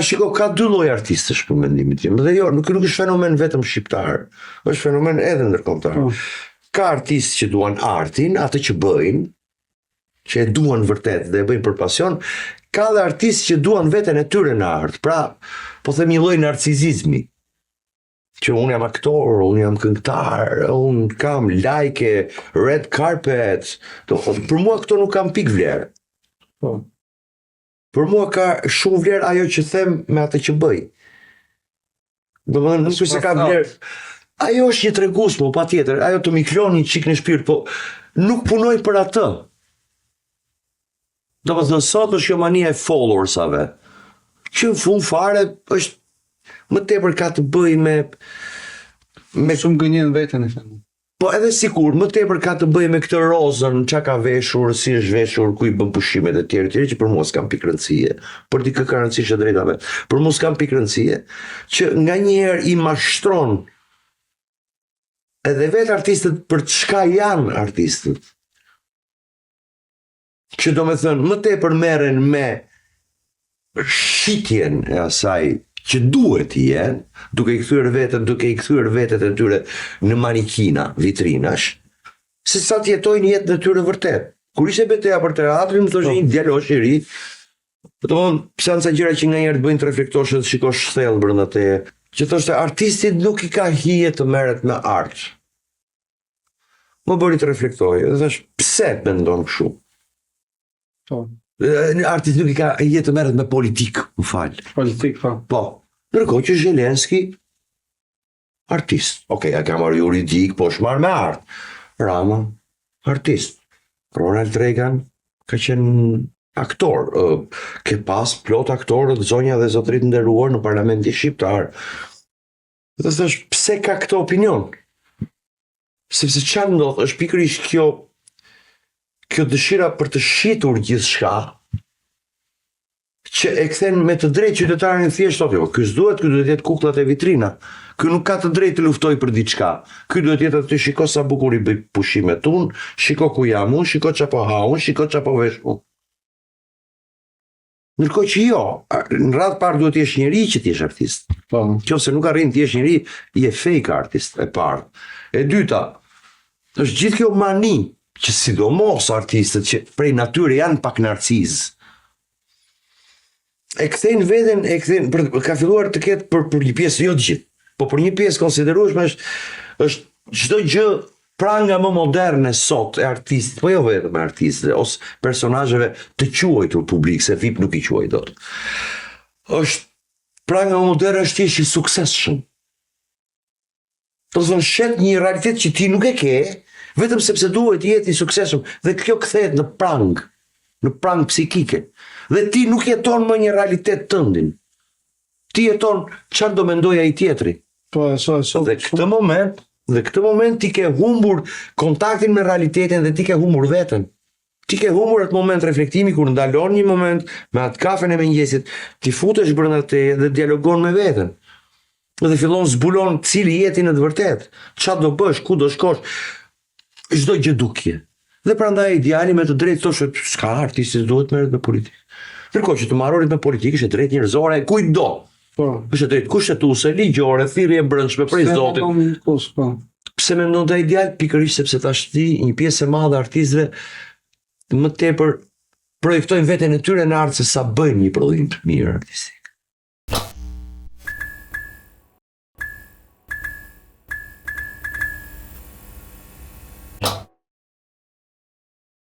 shiko, ka dy lloj artistësh për mendimin tim. Dhe jo, nuk është fenomen vetëm shqiptar, është fenomen edhe ndërkombëtar. Ka artistë që duan artin, atë që bëjnë, që e duan vërtet dhe e bëjnë për pasion, ka dhe artistë që duan veten e tyre në art. Pra, po them një lloj narcisizmi. Që unë jam aktor, unë jam këngëtar, unë kam like, red carpet. Për mua këto nuk kam pikë vlerë. Për mua ka shumë vlerë ajo që them me atë që bëj. Domethënë nuk është se ka vlerë. Ajo është një treguesmo, patjetër, ajo të miklon një çik në shpirt, po nuk punoj për atë. Domethënë sot është kjo mania e followersave, që në fund fare është më tepër ka të bëj me shumë gënjen veten e them. Po edhe sikur, më tepër ka të bëj me këtë rozën, çka ka veshur, si është veshur, ku i bën pushimet e tjerë, që për mua s'kam pikë rëndësie. Për ti ka rëndësi drejta vet. Për mua s'kam pikë rëndësie, që nganjëherë i mashtron edhe vetë artistët për çka janë artistët. Që do me thënë, më tepër merren me shitjen e asaj që duhet të jenë, duke i kthyer vetet e tyre në manikina, vitrinash, se sa të jetojnë jetën e tyre vërtet. Kur ishte betejë për teatrin, më thoshte një djalosh i ri, domthon seanca gjëra që nganjëherë të bëjnë të reflektosh dhe të shikosh thellë brenda teje, që thoshte artisti nuk i ka hije të merret me art. Më bëri të reflektoj, dhe thash, pse mendon kështu? Artisti nuk i ka hije të merret me politikë, më fal. Politik, po. Po. Ndërkohë që Zelenski artist. Okej, ja ka marrë juridik, po është marrë me art. Rama, artist. Ronald Reagan ka qenë aktor. Ke pas plot aktorët, zonja dhe zotërit nderuar në parlamentin shqiptar. Dhe thash, pse ka këtë opinion? Sepse çfarë ndodh, është pikërisht kjo dëshira për të shitur gjithçka, që e kthen me të drejtë qytetarin thjesht thotë, ky s'duhet, ky duhet të jetë kukullat e vitrina. Ky nuk ka të drejtë të luftoj për diçka. Ky duhet të jetë aty, shiko sa bukur i bëj pushimet unë, shiko ku jam unë, shiko çapo ha unë, shiko çapo vesh unë. Ndërkohë që jo, në radhë parë duhet të jesh njeri që të jesh artist. Nëse nuk arrin të jesh njeri, je fake artist e parë. E dyta, është gjithë kjo mani që sidomos artistët që prej natyre janë pak narciz. E kthejnë veten, ka filluar të ketë për një pjesë, jo të gjithë, po për një pjesë konsiderueshme është çdo gjë pranga më moderne sot e artistit, po jo vetëm e artistëve, ose personazheve të quajtur publik, se VIP nuk i quaj dot. Është pranga më moderne është ti i suksesshëm. Do të thonë shet një realitet që ti nuk e ke, vetëm sepse duhet të jetë i suksesshëm, dhe kjo kthehet në prang psikike. Dhe ti nuk jeton më një realitet tëndin. Ti jeton çfarë do mendoj ai tjetri. Dhe këtë moment ti ke humbur kontaktin me realitetin dhe ti ke humbur veten. Ti ke humbur atë moment reflektimi kur ndalon një moment me atë kafen e mëngjesit, ti futesh brenda teje dhe dialogon me veten. Dhe fillon zbulon cili jeti në të vërtetë. Çfarë do bësh, ku do shkosh? Çdo gjë dukje. Dhe prandaj ideali me të drejtë thoshte, s'ka artisti duhet merret me politikë. Ndërkohë që të marrorit me politikë është drejtë njerëzore kujtdo. Është drejtë kushtetuese, ligjore, thirrje e brendshme prej Zotit. Pse mendon ta ideal? Pikërisht sepse tash ti një pjesë e madhe artistëve më tepër projektojnë veten e tyre në art se sa bëjnë një prodhim të mirë artistik.